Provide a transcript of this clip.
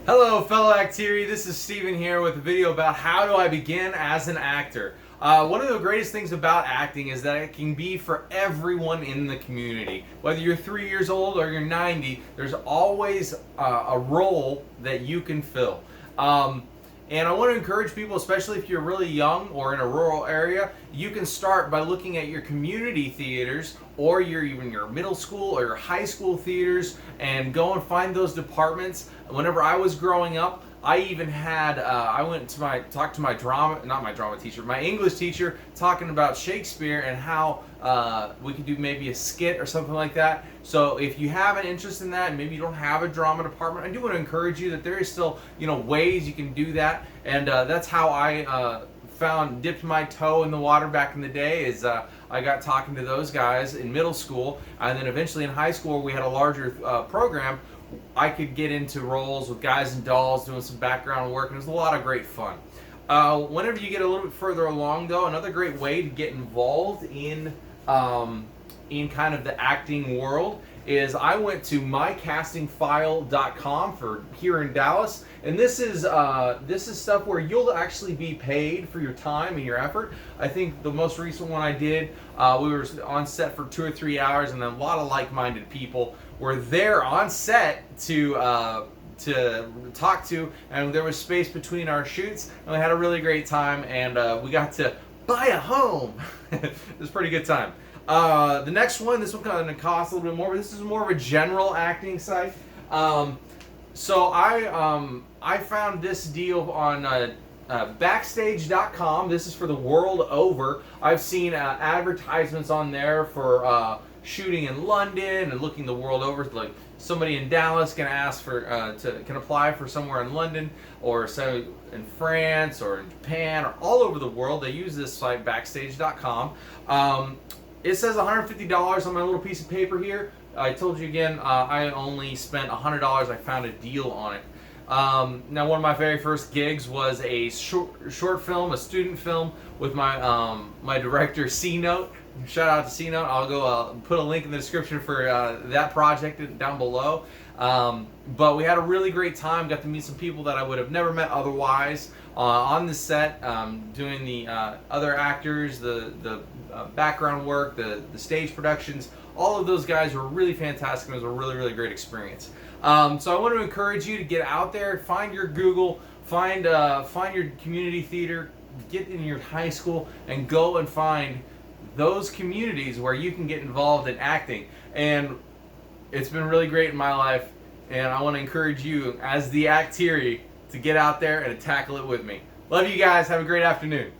Hello fellow Aktiri, this is Steven here with a video about how do I begin as an actor. One of the greatest things about acting is that it can be for everyone in the community. Whether you're 3 years old or you're 90, there's always a role that you can fill. And I want to encourage people, especially if you're really young or in a rural area, you can start by looking at your community theaters or even your middle school or your high school theaters and go and find those departments. Whenever I was growing up, I even had, I went to talked to my not my drama teacher, my English teacher, talking about Shakespeare and how we could do maybe a skit or something like that. So if you have an interest in that and maybe you don't have a drama department, I do want to encourage you that there is still, ways you can do that. And that's how I dipped my toe in the water back in the day, is I got talking to those guys in middle school, and then eventually in high school we had a larger program. I could get into roles with Guys and Dolls, doing some background work, and it was a lot of great fun. Whenever you get a little bit further along, though, another great way to get involved in kind of the acting world is I went to mycastingfile.com for here in Dallas, and this is stuff where you'll actually be paid for your time and your effort. I think the most recent one I did, we were on set for 2 or 3 hours, and a lot of like-minded people were there on set to talk to, and there was space between our shoots, and we had a really great time, and we got to buy a home. It was a pretty good time. The next one, this one kind of costs a little bit more, but this is more of a general acting site. So I found this deal on backstage.com. This is for the world over. I've seen advertisements on there for shooting in London and looking the world over. Like somebody in Dallas can ask for can apply for somewhere in London, or so in France or in Japan or all over the world. They use this site backstage.com. It says $150 on my little piece of paper here. I told you again, I only spent $100. I found a deal on it. Now, one of my very first gigs was a short film, a student film, with my my director C Note. Shout out to C Note. I'll go put a link in the description for that project down below. But we had a really great time. Got to meet some people that I would have never met otherwise on the set, doing the other actors, the background work, the stage productions. All of those guys were really fantastic, and it was a really, really great experience. So I want to encourage you to get out there, find your Google, find your community theater, get in your high school, and go and find those communities where you can get involved in acting. And it's been really great in my life, and I want to encourage you as the Aktiri to get out there and tackle it with me. Love you guys. Have a great afternoon.